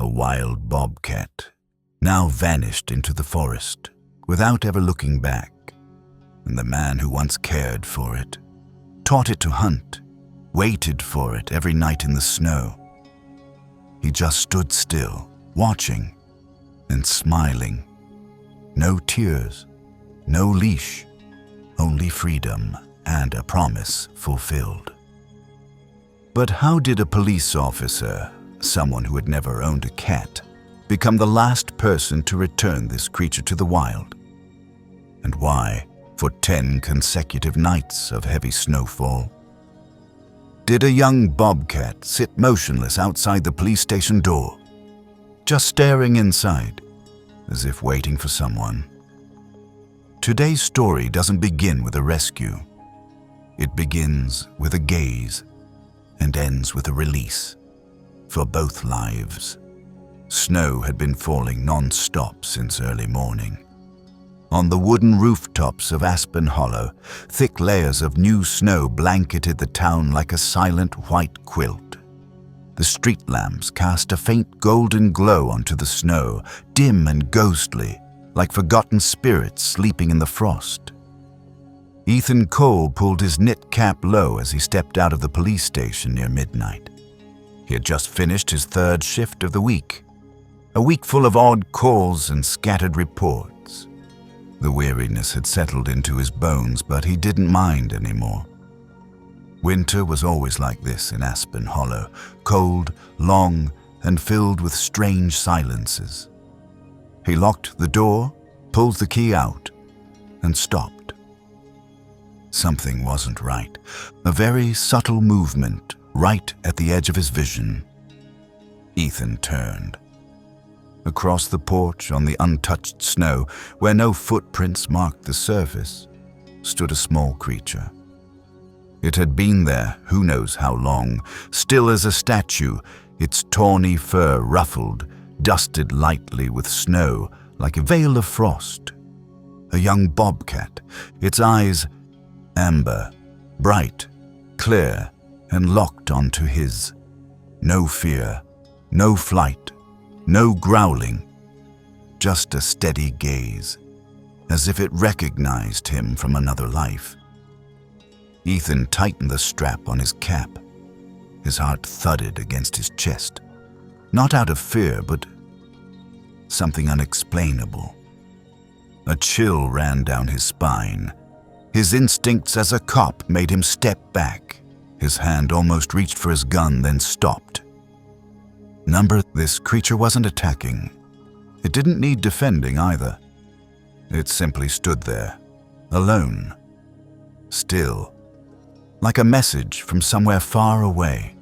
a wild bobcat, now vanished into the forest without ever looking back, and the man who once cared for it, taught it to hunt, waited for it every night in the snow. He just stood still, watching and smiling. No tears, no leash, only freedom and a promise fulfilled. But how did a police officer, someone who had never owned a cat, become the last person to return this creature to the wild? And why for 10 consecutive nights of heavy snowfall? Did a young bobcat sit motionless outside the police station door, just staring inside, as if waiting for someone? Today's story doesn't begin with a rescue. It begins with a gaze and ends with a release for both lives. Snow had been falling non-stop since early morning. On the wooden rooftops of Aspen Hollow, thick layers of new snow blanketed the town like a silent white quilt. The street lamps cast a faint golden glow onto the snow, dim and ghostly, like forgotten spirits sleeping in the frost. Ethan Cole pulled his knit cap low as he stepped out of the police station near midnight. He had just finished his 3rd shift of the week, a week full of odd calls and scattered reports. The weariness had settled into his bones, but he didn't mind anymore. Winter was always like this in Aspen Hollow, cold, long, and filled with strange silences. He locked the door, pulled the key out, and stopped. Something wasn't right. A very subtle movement right at the edge of his vision. Ethan turned. Across the porch on the untouched snow, where no footprints marked the surface, stood a small creature. It had been there who knows how long, still as a statue, its tawny fur ruffled, dusted lightly with snow like a veil of frost. A young bobcat, its eyes amber, bright, clear, and locked onto his. No fear, no flight, no growling, just a steady gaze, as if it recognized him from another life. Ethan tightened the strap on his cap. His heart thudded against his chest, not out of fear, but something unexplainable. A chill ran down his spine. His instincts as a cop made him step back. His hand almost reached for his gun, then stopped. This creature wasn't attacking. It didn't need defending either. It simply stood there, alone, still, like a message from somewhere far away.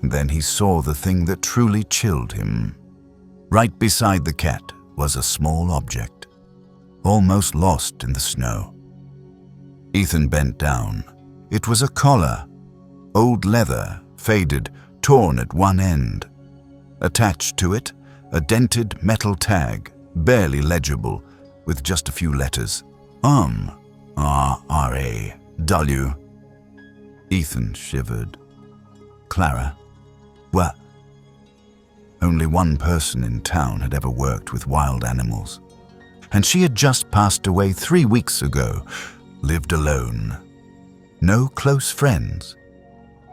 And then he saw the thing that truly chilled him. Right beside the cat was a small object, almost lost in the snow. Ethan bent down. It was a collar, old leather, faded, torn at one end. Attached to it, a dented metal tag, barely legible, with just a few letters. R-A-W. Ethan shivered. Clara? What? Only one person in town had ever worked with wild animals, and she had just passed away 3 weeks ago, lived alone. No close friends.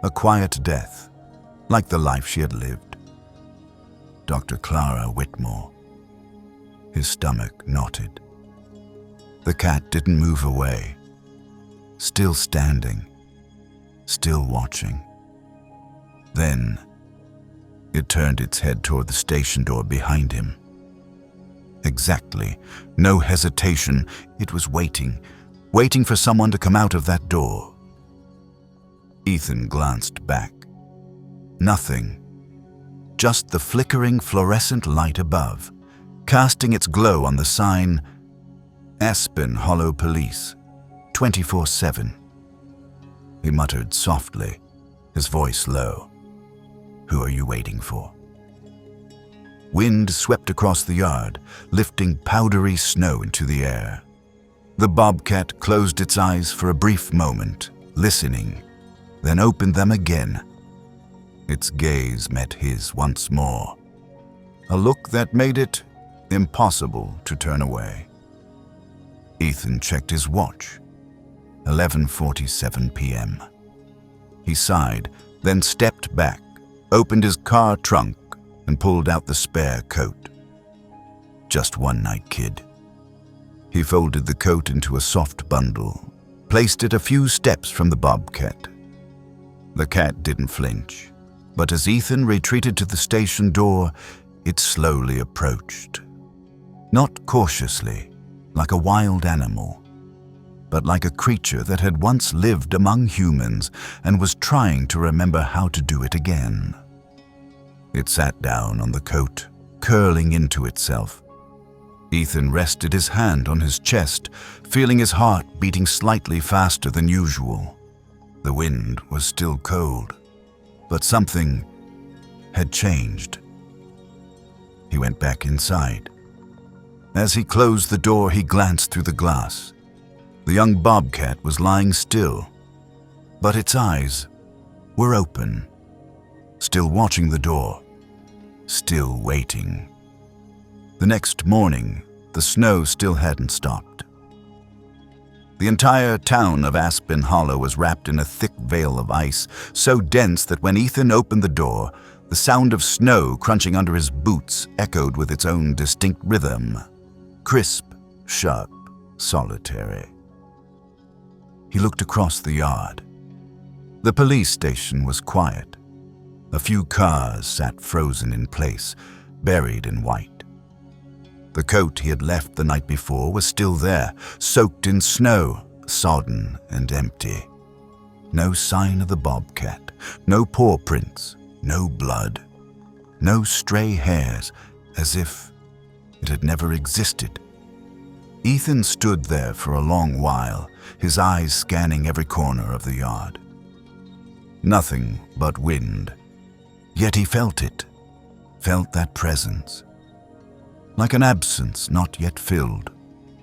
A quiet death, like the life she had lived. Dr. Clara Whitmore. His stomach knotted. The cat didn't move away, still standing, still watching. Then it turned its head toward the station door behind him. Exactly, no hesitation. It was waiting for someone to come out of that door. Ethan glanced back. Nothing. Just the flickering fluorescent light above, casting its glow on the sign, Aspen Hollow Police, 24/7. He muttered softly, his voice low. Who are you waiting for? Wind swept across the yard, lifting powdery snow into the air. The bobcat closed its eyes for a brief moment, listening, then opened them again. Its gaze met his once more, a look that made it impossible to turn away. Ethan checked his watch. 11:47 p.m. He sighed, then stepped back, opened his car trunk, and pulled out the spare coat. Just one night, kid. He folded the coat into a soft bundle, placed it a few steps from the Bobcat. The cat didn't flinch, but as Ethan retreated to the station door, it slowly approached. Not cautiously, like a wild animal, but like a creature that had once lived among humans and was trying to remember how to do it again. It sat down on the coat, curling into itself. Ethan rested his hand on his chest, feeling his heart beating slightly faster than usual. The wind was still cold, but something had changed. He went back inside. As he closed the door, he glanced through the glass. The young Bobcat was lying still, but its eyes were open, still watching the door, still waiting. The next morning, the snow still hadn't stopped. The entire town of Aspen Hollow was wrapped in a thick veil of ice, so dense that when Ethan opened the door, the sound of snow crunching under his boots echoed with its own distinct rhythm. Crisp, sharp, solitary. He looked across the yard. The police station was quiet. A few cars sat frozen in place, buried in white. The coat he had left the night before was still there, soaked in snow, sodden and empty. No sign of the Bobcat, no paw prints, no blood, no stray hairs, as if it had never existed. Ethan stood there for a long while, his eyes scanning every corner of the yard. Nothing but wind. Yet he felt it, felt that presence. Like an absence not yet filled,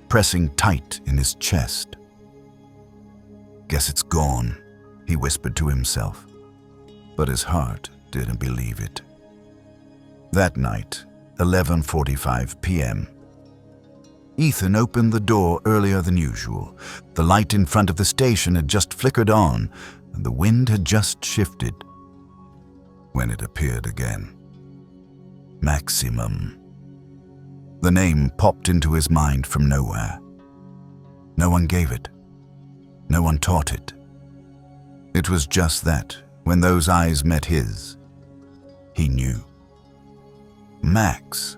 pressing tight in his chest. "Guess it's gone," he whispered to himself, but his heart didn't believe it. That night, 11:45 p.m., Ethan opened the door earlier than usual. The light in front of the station had just flickered on, and the wind had just shifted. When it appeared again. Maximum. The name popped into his mind from nowhere. No one gave it. No one taught it. It was just that, when those eyes met his, he knew. Max.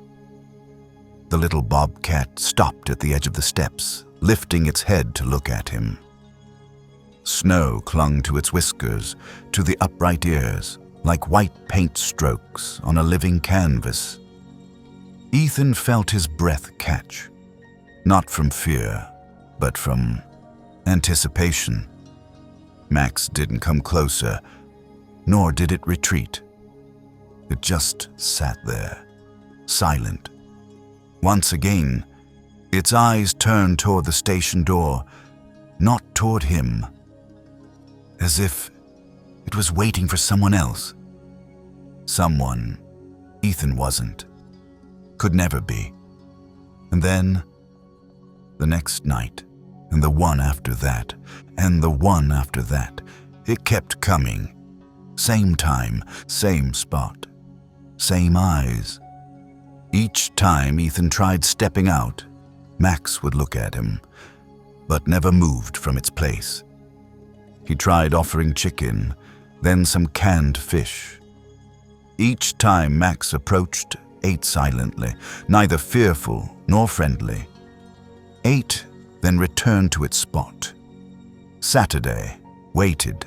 The little Bobcat stopped at the edge of the steps, lifting its head to look at him. Snow clung to its whiskers, to the upright ears, like white paint strokes on a living canvas. Ethan felt his breath catch, not from fear, but from anticipation. Max didn't come closer, nor did it retreat. It just sat there, silent. Once again, its eyes turned toward the station door, not toward him, as if it was waiting for someone else. Someone Ethan wasn't, could never be. And then, the next night, and the one after that, and the one after that, it kept coming. Same time, same spot, same eyes. Each time Ethan tried stepping out, Max would look at him, but never moved from its place. He tried offering chicken, then some canned fish. Each time Max approached, ate silently, neither fearful nor friendly. Ate, then returned to its spot. Saturday, waited.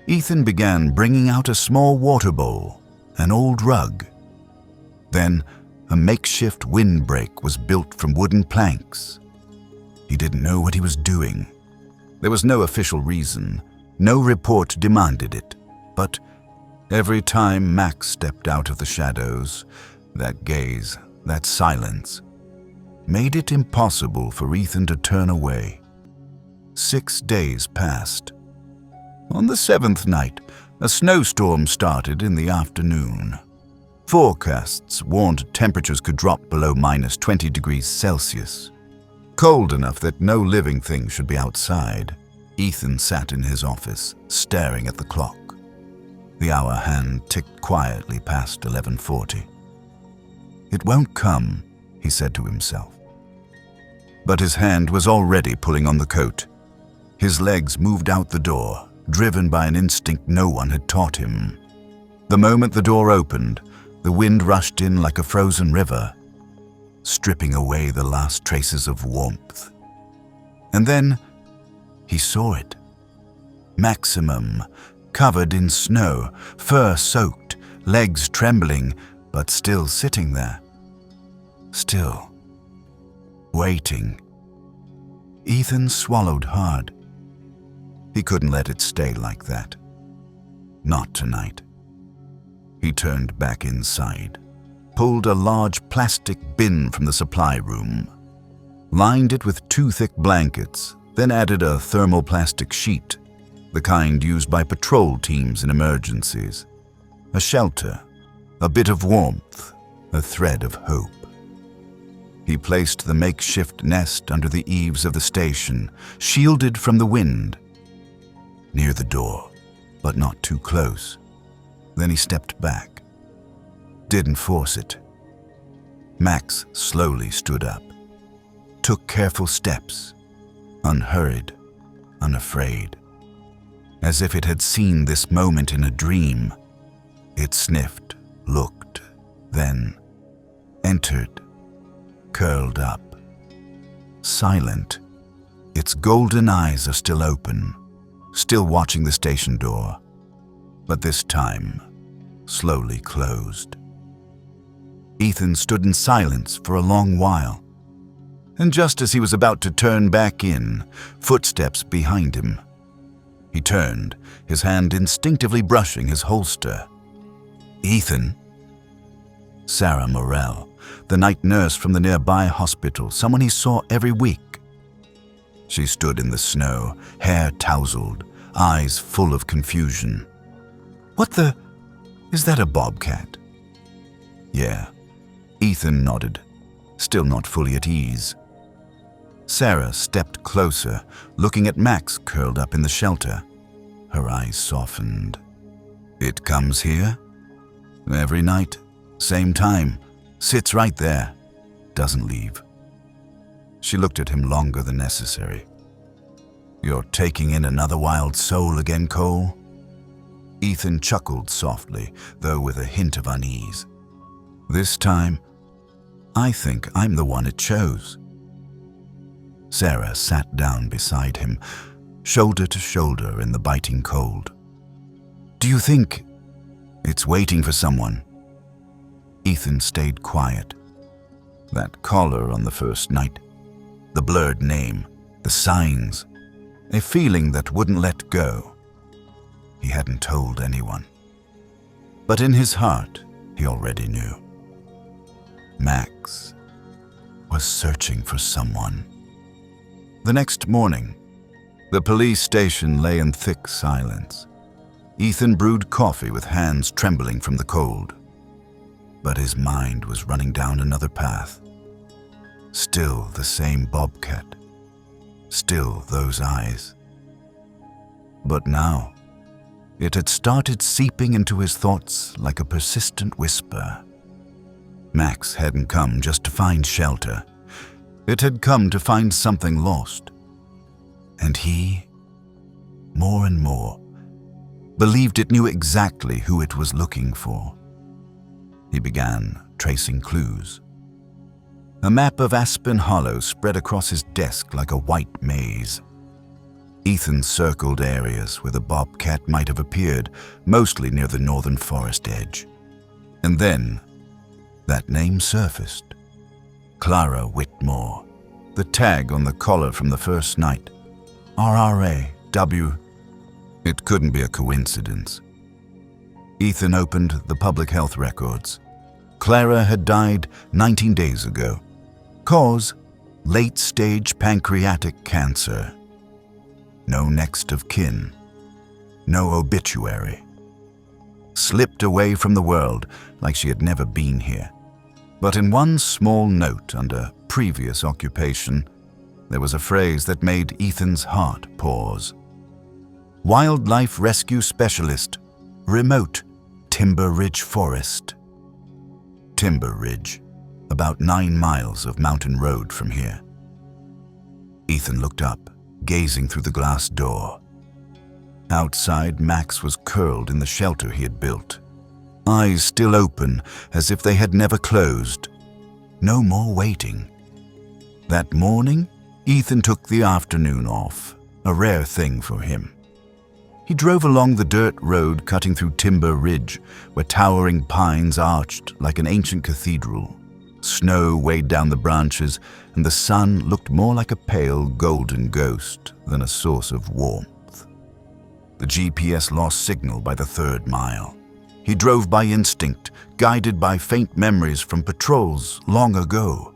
Ethan began bringing out a small water bowl, an old rug. Then, a makeshift windbreak was built from wooden planks. He didn't know what he was doing. There was no official reason, no report demanded it, but every time Max stepped out of the shadows, that gaze, that silence, made it impossible for Ethan to turn away. 6 days passed. On the 7th night, a snowstorm started in the afternoon. Forecasts warned temperatures could drop below -20 degrees Celsius. Cold enough that no living thing should be outside. Ethan sat in his office, staring at the clock. The hour hand ticked quietly past 11:40. "It won't come," he said to himself. But his hand was already pulling on the coat. His legs moved out the door, driven by an instinct no one had taught him. The moment the door opened, the wind rushed in like a frozen river, stripping away the last traces of warmth. And then he saw it. Maximum, covered in snow, fur soaked, legs trembling, but still sitting there. Still. Waiting. Ethan swallowed hard. He couldn't let it stay like that. Not tonight. He turned back inside, pulled a large plastic bin from the supply room, lined it with 2 thick blankets, then added a thermoplastic sheet, the kind used by patrol teams in emergencies. A shelter, a bit of warmth, a thread of hope. He placed the makeshift nest under the eaves of the station, shielded from the wind. Near the door, but not too close. Then he stepped back. Didn't force it. Max slowly stood up, took careful steps, unhurried, unafraid. As if it had seen this moment in a dream, it sniffed, looked, then entered, curled up. Silent, its golden eyes are still open, still watching the station door, but this time slowly closed. Ethan stood in silence for a long while, and just as he was about to turn back in, footsteps behind him. He turned, his hand instinctively brushing his holster. "Ethan?" Sarah Morell, the night nurse from the nearby hospital, someone he saw every week. She stood in the snow, hair tousled, eyes full of confusion. "What the? Is that a bobcat?" "Yeah." Ethan nodded, still not fully at ease. Sarah stepped closer, looking at Max curled up in the shelter. Her eyes softened. "It comes here? Every night, same time, sits right there, doesn't leave." She looked at him longer than necessary. "You're taking in another wild soul again, Cole?" Ethan chuckled softly, though with a hint of unease. "This time, I think I'm the one it chose." Sarah sat down beside him, shoulder to shoulder in the biting cold. "Do you think it's waiting for someone?" Ethan stayed quiet. That collar on the first night, the blurred name, the signs, a feeling that wouldn't let go. He hadn't told anyone. But in his heart, he already knew. Max was searching for someone. The next morning, the police station lay in thick silence. Ethan brewed coffee with hands trembling from the cold. But his mind was running down another path. Still the same bobcat. Still those eyes. But now, it had started seeping into his thoughts like a persistent whisper. Max hadn't come just to find shelter. It had come to find something lost. And he, more and more, believed it knew exactly who it was looking for. He began tracing clues. A map of Aspen Hollow spread across his desk like a white maze. Ethan circled areas where the bobcat might have appeared, mostly near the northern forest edge. And then, that name surfaced. Clara Whitmore, the tag on the collar from the first night. RRA-W. It couldn't be a coincidence. Ethan opened the public health records. Clara had died 19 days ago. Cause, late-stage pancreatic cancer. No next of kin. No obituary. slipped away from the world like she had never been here. But in one small note under previous occupation, there was a phrase that made Ethan's heart pause. Wildlife Rescue Specialist, Remote, Timber Ridge Forest. Timber Ridge, about 9 miles of mountain road from here. Ethan looked up, gazing through the glass door. Outside, Max was curled in the shelter he had built, eyes still open as if they had never closed. No more waiting. That morning, Ethan took the afternoon off, a rare thing for him. He drove along the dirt road cutting through Timber Ridge, where towering pines arched like an ancient cathedral. Snow weighed down the branches, and the sun looked more like a pale golden ghost than a source of warmth. The GPS lost signal by the 3rd mile. He drove by instinct, guided by faint memories from patrols long ago.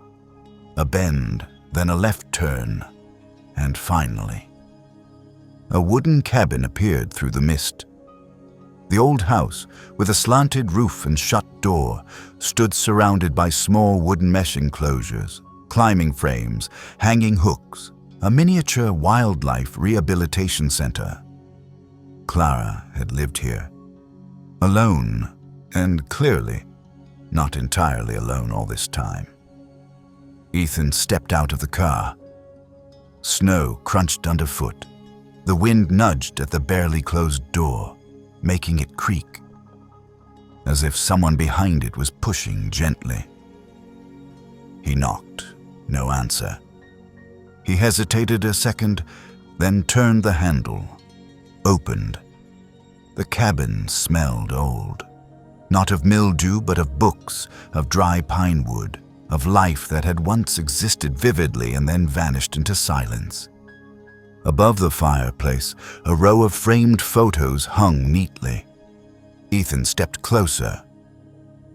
A bend, then a left turn, and finally, a wooden cabin appeared through the mist. The old house, with a slanted roof and shut door, stood surrounded by small wooden mesh enclosures, climbing frames, hanging hooks, a miniature wildlife rehabilitation center. Clara had lived here, alone, and clearly not entirely alone all this time. Ethan stepped out of the car. Snow crunched underfoot. The wind nudged at the barely closed door, making it creak, as if someone behind it was pushing gently. He knocked, no answer. He hesitated a second, then turned the handle, opened. The cabin smelled old, not of mildew but of books, of dry pine wood, of life that had once existed vividly and then vanished into silence. Above the fireplace, a row of framed photos hung neatly. Ethan stepped closer.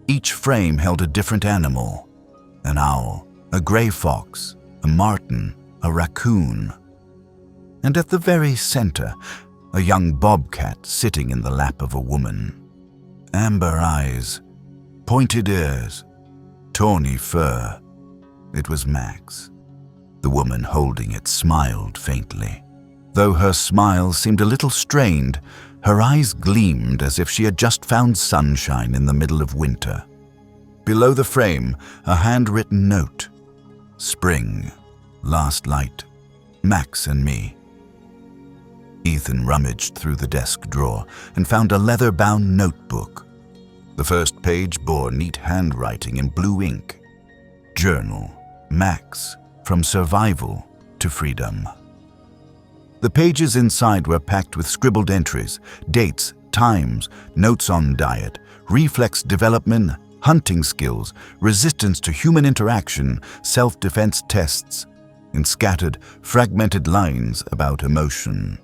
Each frame held a different animal: an owl, a gray fox, a marten, a raccoon. And at the very center, a young bobcat sitting in the lap of a woman. Amber eyes, pointed ears, tawny fur. It was Max. The woman holding it smiled faintly. Though her smile seemed a little strained, her eyes gleamed as if she had just found sunshine in the middle of winter. Below the frame, a handwritten note. Spring, last light, Max and me. Ethan rummaged through the desk drawer and found a leather-bound notebook. The first page bore neat handwriting in blue ink. Journal, Max, from survival to freedom. The pages inside were packed with scribbled entries, dates, times, notes on diet, reflex development, hunting skills, resistance to human interaction, self-defense tests, and scattered, fragmented lines about emotion.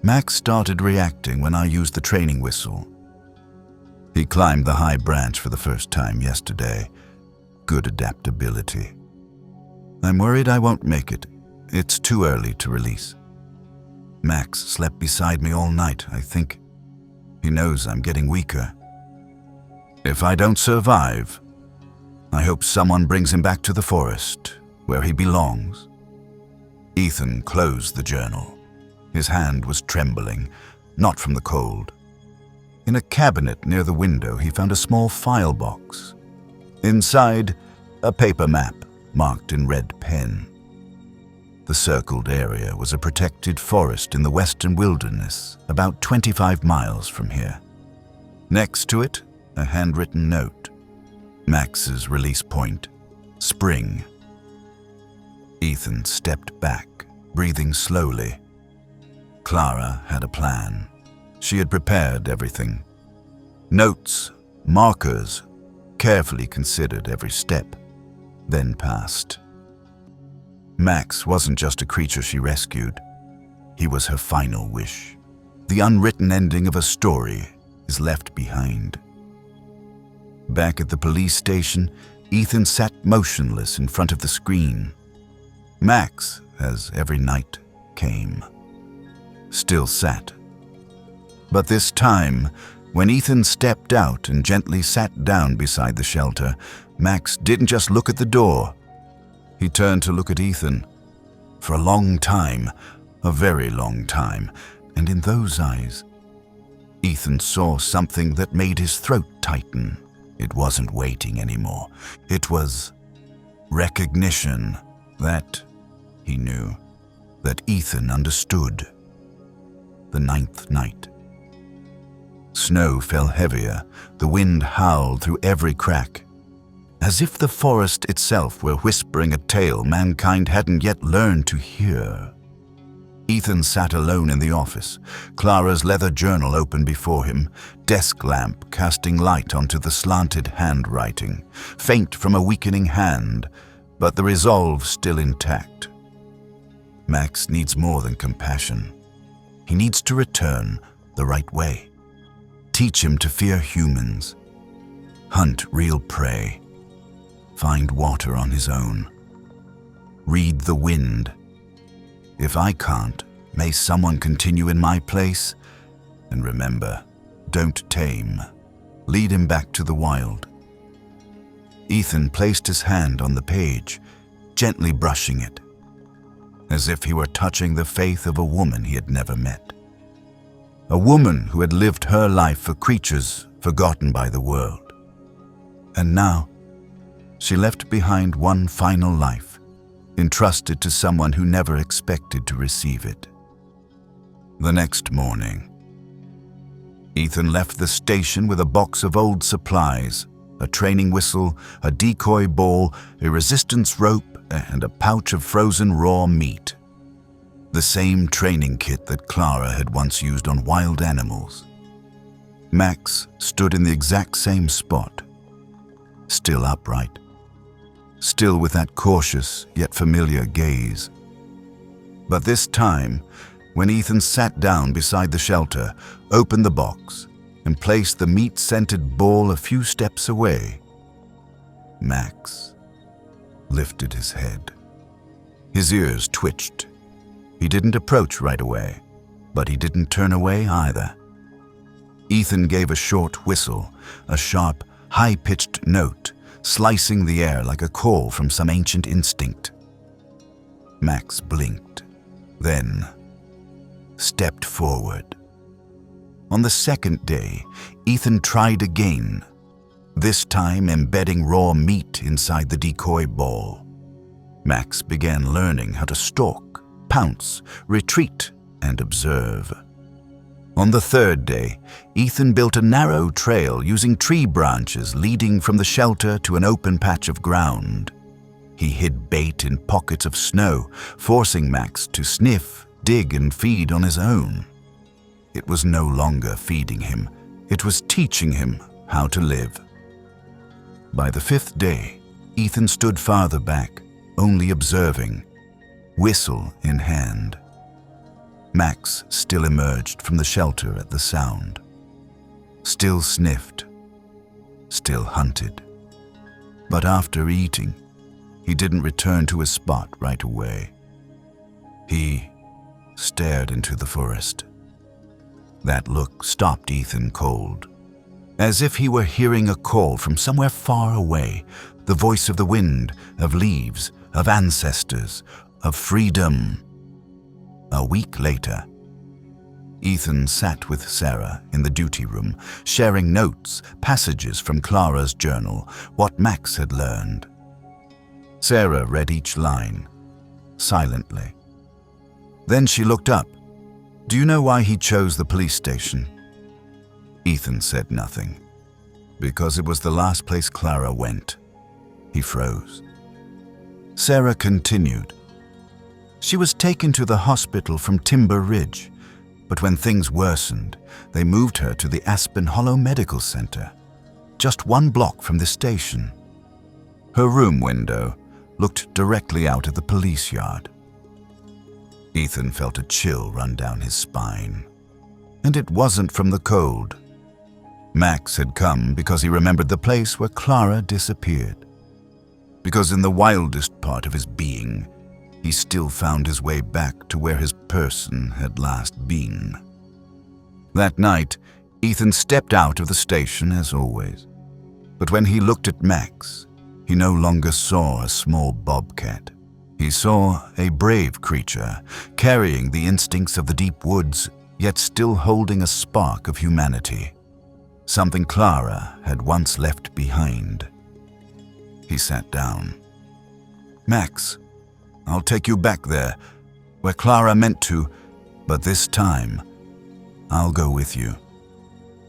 Max started reacting when I used the training whistle. He climbed the high branch for the first time yesterday. Good adaptability. I'm worried I won't make it. It's too early to release. Max slept beside me all night, I think. He knows I'm getting weaker. If I don't survive, I hope someone brings him back to the forest, where he belongs. Ethan closed the journal. His hand was trembling, not from the cold. In a cabinet near the window, he found a small file box. Inside, a paper map marked in red pen. The circled area was a protected forest in the western wilderness, about 25 miles from here. Next to it, a handwritten note. Max's release point, spring. Ethan stepped back, breathing slowly. Clara had a plan. She had prepared everything. Notes, markers, carefully considered every step, then passed. Max wasn't just a creature she rescued. He was her final wish. The unwritten ending of a story is left behind. Back at the police station, Ethan sat motionless in front of the screen. Max, as every night came, still sat. But this time, When Ethan stepped out and gently sat down beside the shelter, Max didn't just look at the door. He turned to look at Ethan. For a long time, a very long time, and in those eyes, Ethan saw something that made his throat tighten. It wasn't waiting anymore. It was recognition that, he knew, that Ethan understood. The 9th night. Snow fell heavier, the wind howled through every crack. As if the forest itself were whispering a tale mankind hadn't yet learned to hear. Ethan sat alone in the office, Clara's leather journal open before him, desk lamp casting light onto the slanted handwriting, faint from a weakening hand, but the resolve still intact. Max needs more than compassion. He needs to return the right way. Teach him to fear humans, hunt real prey, find water on his own, read the wind. If I can't, may someone continue in my place? And remember, don't tame. Lead him back to the wild. Ethan placed his hand on the page, gently brushing it, as if he were touching the faith of a woman he had never met. A woman who had lived her life for creatures forgotten by the world. And now, she left behind one final life, entrusted to someone who never expected to receive it. The next morning, Ethan left the station with a box of old supplies, a training whistle, a decoy ball, a resistance rope, and a pouch of frozen raw meat. The same training kit that Clara had once used on wild animals. Max stood in the exact same spot, still upright, still with that cautious yet familiar gaze. But this time, when Ethan sat down beside the shelter, opened the box, and placed the meat-scented ball a few steps away, Max lifted his head. His ears twitched. He didn't approach right away, but he didn't turn away either. Ethan gave a short whistle, a sharp, high-pitched note, slicing the air like a call from some ancient instinct. Max blinked, then stepped forward. On the second day, Ethan tried again, this time embedding raw meat inside the decoy ball. Max began learning how to stalk, pounce, retreat, and observe. On the third day, Ethan built a narrow trail using tree branches leading from the shelter to an open patch of ground. He hid bait in pockets of snow, forcing Max to sniff, dig, and feed on his own. It was no longer feeding him, it was teaching him how to live. By the fifth day, Ethan stood farther back, only observing, whistle in hand. Max still emerged from the shelter at the sound, still sniffed, still hunted. But after eating, he didn't return to his spot right away. He stared into the forest. That look stopped Ethan cold, as if he were hearing a call from somewhere far away, the voice of the wind, of leaves, of ancestors, of freedom. A week later, Ethan sat with Sarah in the duty room, sharing notes, passages from Clara's journal, what Max had learned. Sarah read each line, silently. Then she looked up. "Do you know why he chose the police station?" Ethan said nothing. Because it was the last place Clara went. He froze. Sarah continued. She was taken to the hospital from Timber Ridge, but when things worsened, they moved her to the Aspen Hollow Medical Center, just 1 block from the station. Her room window looked directly out at the police yard. Ethan felt a chill run down his spine. And it wasn't from the cold. Max had come because he remembered the place where Clara disappeared. Because in the wildest part of his being, he still found his way back to where his person had last been. That night, Ethan stepped out of the station as always. But when he looked at Max, he no longer saw a small bobcat. He saw a brave creature, carrying the instincts of the deep woods, yet still holding a spark of humanity. Something Clara had once left behind. He sat down. "Max, I'll take you back there, where Clara meant to, but this time, I'll go with you."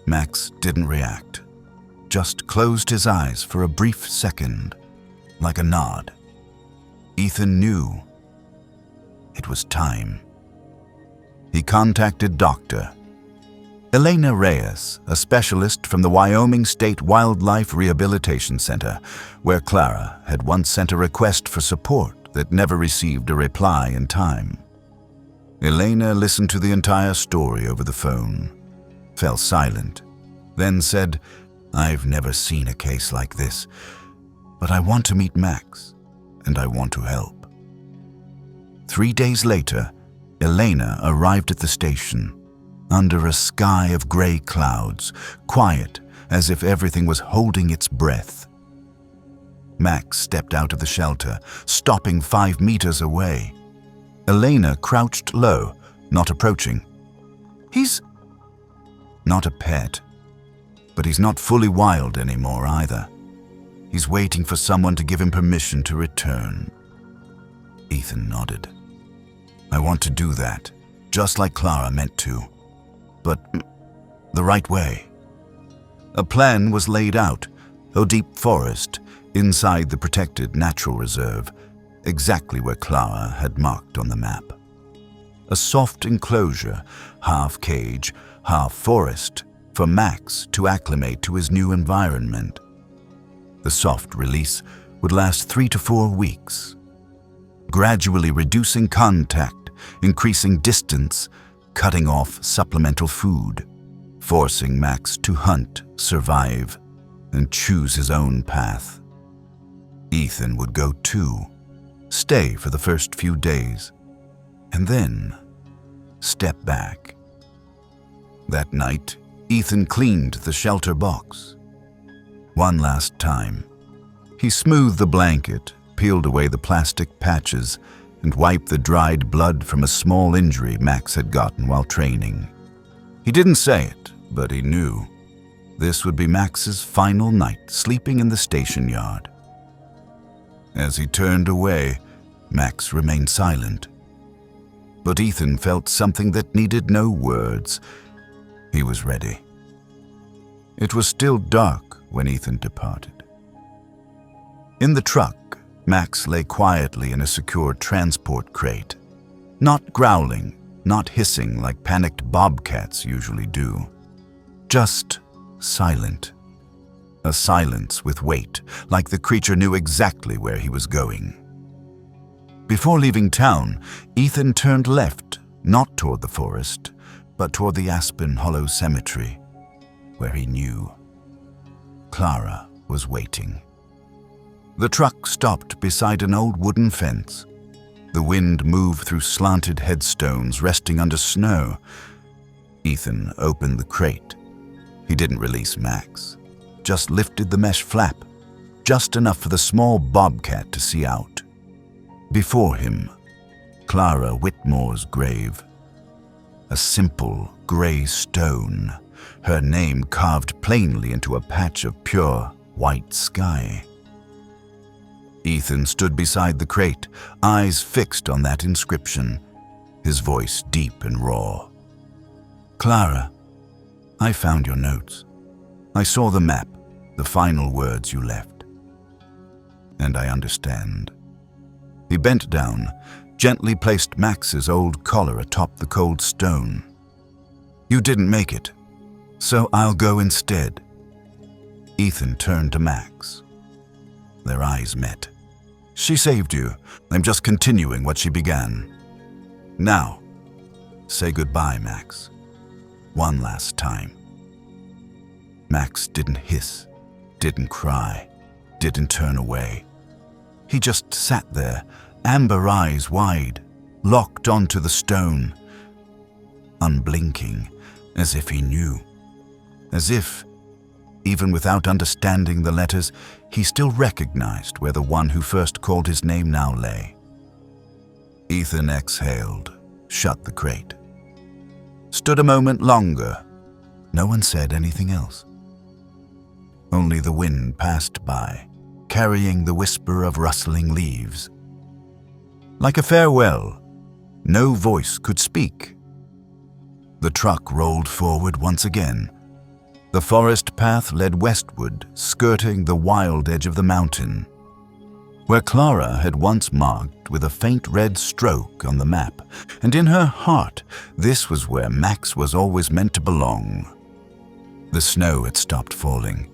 Max didn't react, just closed his eyes for a brief second, like a nod. Ethan knew it was time. He contacted Dr. Elena Reyes, a specialist from the Wyoming State Wildlife Rehabilitation Center, where Clara had once sent a request for support that never received a reply in time. Elena listened to the entire story over the phone, fell silent, then said, "I've never seen a case like this, but I want to meet Max, and I want to help." 3 days later, Elena arrived at the station, under a sky of gray clouds, quiet as if everything was holding its breath. Max stepped out of the shelter, stopping 5 meters away. Elena crouched low, not approaching. "He's not a pet, but he's not fully wild anymore either. He's waiting for someone to give him permission to return." Ethan nodded. "I want to do that, just like Clara meant to, but the right way." A plan was laid out, a deep forest inside the protected natural reserve, exactly where Clara had marked on the map. A soft enclosure, half cage, half forest, for Max to acclimate to his new environment. The soft release would last 3 to 4 weeks, gradually reducing contact, increasing distance, cutting off supplemental food, forcing Max to hunt, survive, and choose his own path. Ethan would go too, stay for the first few days, and then step back. That night, Ethan cleaned the shelter box. One last time. He smoothed the blanket, peeled away the plastic patches, and wiped the dried blood from a small injury Max had gotten while training. He didn't say it, but he knew. This would be Max's final night sleeping in the station yard. As he turned away, Max remained silent. But Ethan felt something that needed no words. He was ready. It was still dark when Ethan departed. In the truck, Max lay quietly in a secure transport crate, not growling, not hissing like panicked bobcats usually do. Just silent. A silence with weight, like the creature knew exactly where he was going. Before leaving town, Ethan turned left, not toward the forest, but toward the Aspen Hollow Cemetery, where he knew Clara was waiting. The truck stopped beside an old wooden fence. The wind moved through slanted headstones resting under snow. Ethan opened the crate. He didn't release Max, just lifted the mesh flap, just enough for the small bobcat to see out. Before him, Clara Whitmore's grave. A simple gray stone, her name carved plainly into a patch of pure white sky. Ethan stood beside the crate, eyes fixed on that inscription, his voice deep and raw. "Clara, I found your notes. I saw the map, the final words you left. And I understand." He bent down, gently placed Max's old collar atop the cold stone. "You didn't make it, so I'll go instead." Ethan turned to Max. Their eyes met. "She saved you. I'm just continuing what she began. Now, say goodbye, Max. One last time." Max didn't hiss, didn't cry, didn't turn away. He just sat there, amber eyes wide, locked onto the stone, unblinking, as if he knew. as if, even without understanding the letters, he still recognized where the one who first called his name now lay. Ethan exhaled, shut the crate. Stood a moment longer. No one said anything else. Only the wind passed by, carrying the whisper of rustling leaves. Like a farewell, no voice could speak. The truck rolled forward once again. The forest path led westward, skirting the wild edge of the mountain, where Clara had once marked with a faint red stroke on the map, and in her heart, this was where Max was always meant to belong. The snow had stopped falling,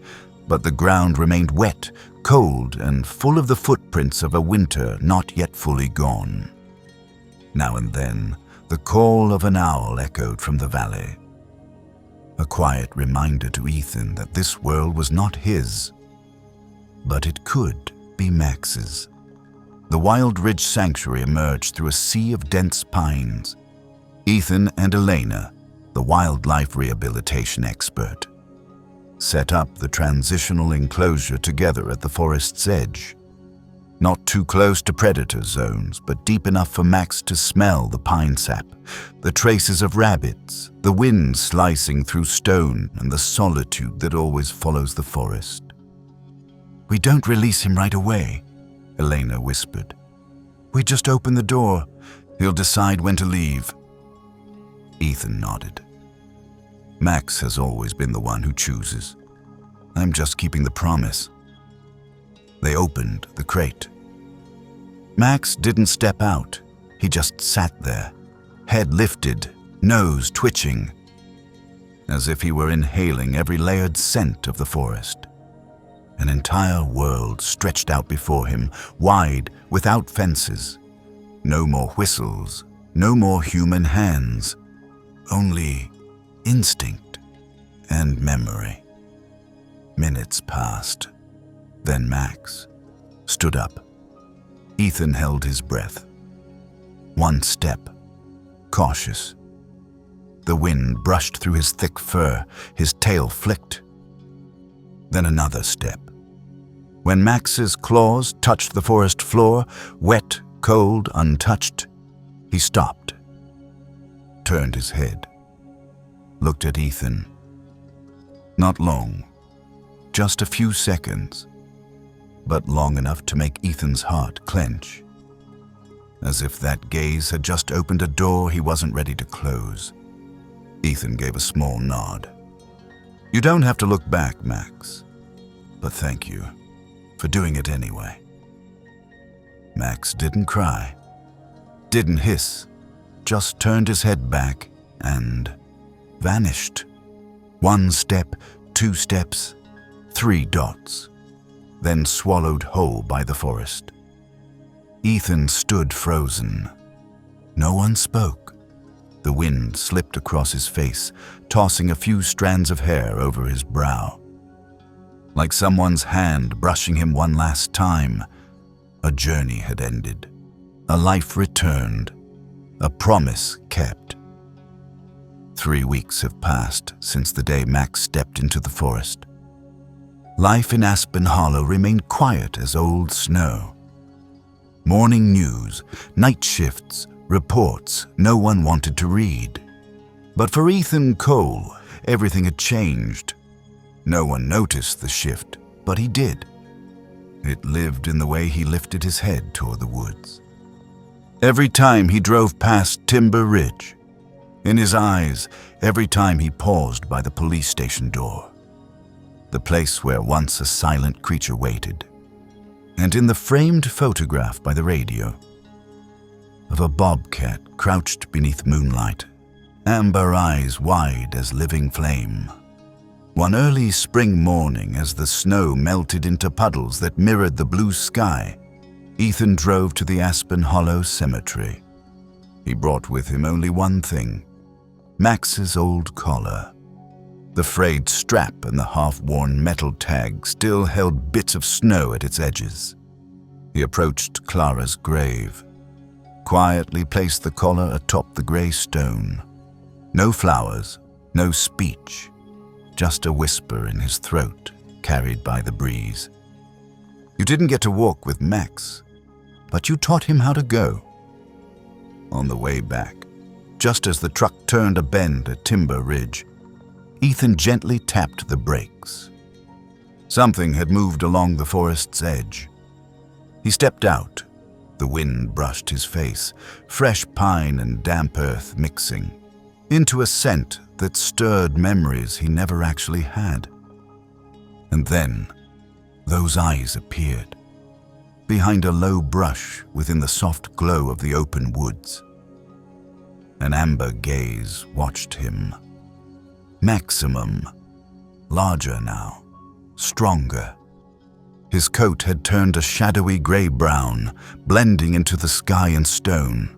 but the ground remained wet, cold, and full of the footprints of a winter not yet fully gone. Now and then, the call of an owl echoed from the valley. A quiet reminder to Ethan that this world was not his, but it could be Max's. The Wild Ridge Sanctuary emerged through a sea of dense pines. Ethan and Elena, the wildlife rehabilitation expert, set up the transitional enclosure together at the forest's edge. Not too close to predator zones, but deep enough for Max to smell the pine sap, the traces of rabbits, the wind slicing through stone, and the solitude that always follows the forest. "We don't release him right away," Elena whispered. "We just open the door. He'll decide when to leave." Ethan nodded. "Max has always been the one who chooses. I'm just keeping the promise." They opened the crate. Max didn't step out. He just sat there, head lifted, nose twitching, as if he were inhaling every layered scent of the forest. An entire world stretched out before him, wide, without fences. No more whistles, no more human hands, only instinct and memory. Minutes passed. Then Max stood up. Ethan held his breath. One step, cautious. The wind brushed through his thick fur, his tail flicked. Then another step. When Max's claws touched the forest floor, wet, cold, untouched, he stopped, turned his head, looked at Ethan. Not long, just a few seconds, but long enough to make Ethan's heart clench, as if that gaze had just opened a door he wasn't ready to close. Ethan gave a small nod. "You don't have to look back, Max, but thank you for doing it anyway." Max didn't cry, didn't hiss, just turned his head back and vanished. One step, two steps, 3 dots, then swallowed whole by the forest. Ethan stood frozen. No one spoke. The wind slipped across his face, tossing a few strands of hair over his brow. Like someone's hand brushing him one last time, a journey had ended, a life returned, a promise kept. 3 weeks have passed since the day Max stepped into the forest. Life in Aspen Hollow remained quiet as old snow. Morning news, night shifts, reports no one wanted to read. But for Ethan Cole, everything had changed. No one noticed the shift, but he did. It lived in the way he lifted his head toward the woods. Every time he drove past Timber Ridge, in his eyes, every time he paused by the police station door, the place where once a silent creature waited, and in the framed photograph by the radio of a bobcat crouched beneath moonlight, amber eyes wide as living flame. One early spring morning, as the snow melted into puddles that mirrored the blue sky, Ethan drove to the Aspen Hollow Cemetery. He brought with him only one thing: Max's old collar. The frayed strap and the half-worn metal tag still held bits of snow at its edges. He approached Clara's grave, quietly placed the collar atop the gray stone. No flowers, no speech, just a whisper in his throat, carried by the breeze. You didn't get to walk with Max, but you taught him how to go. On the way back, just as the truck turned a bend at Timber Ridge, Ethan gently tapped the brakes. Something had moved along the forest's edge. He stepped out. The wind brushed his face, fresh pine and damp earth mixing, into a scent that stirred memories he never actually had. And then, those eyes appeared, behind a low brush within the soft glow of the open woods. An amber gaze watched him. Maximum, larger now, stronger. His coat had turned a shadowy gray-brown, blending into the sky and stone.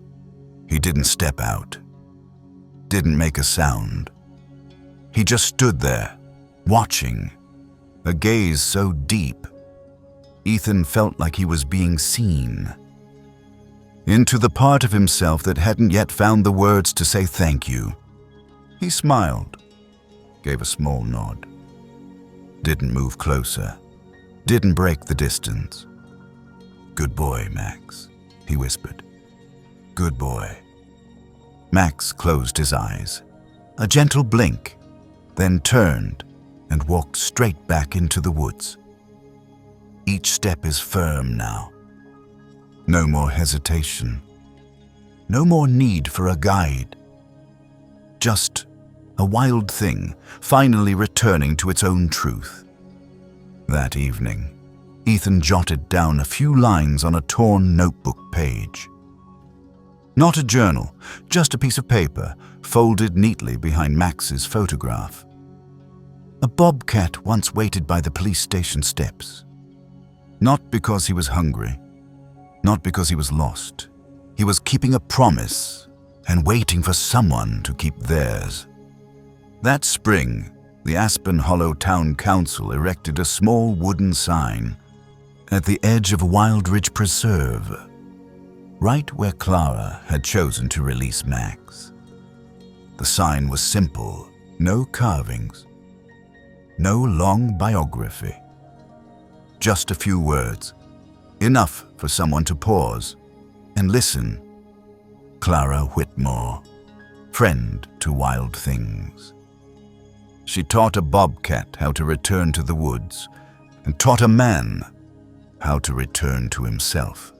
He didn't step out, didn't make a sound. He just stood there, watching, a gaze so deep, Ethan felt like he was being seen. Into the part of himself that hadn't yet found the words to say thank you. He smiled, gave a small nod. Didn't move closer, didn't break the distance. "Good boy, Max," he whispered. "Good boy." Max closed his eyes, a gentle blink, then turned and walked straight back into the woods. Each step is firm now. No more hesitation. No more need for a guide. Just a wild thing, finally returning to its own truth. That evening, Ethan jotted down a few lines on a torn notebook page. Not a journal, just a piece of paper, folded neatly behind Max's photograph. A bobcat once waited by the police station steps. Not because he was hungry, not because he was lost. He was keeping a promise and waiting for someone to keep theirs. That spring, the Aspen Hollow Town Council erected a small wooden sign at the edge of Wild Ridge Preserve, right where Clara had chosen to release Max. The sign was simple, no carvings, no long biography. Just a few words, enough for someone to pause and listen. Clara Whitmore, friend to wild things. She taught a bobcat how to return to the woods and taught a man how to return to himself.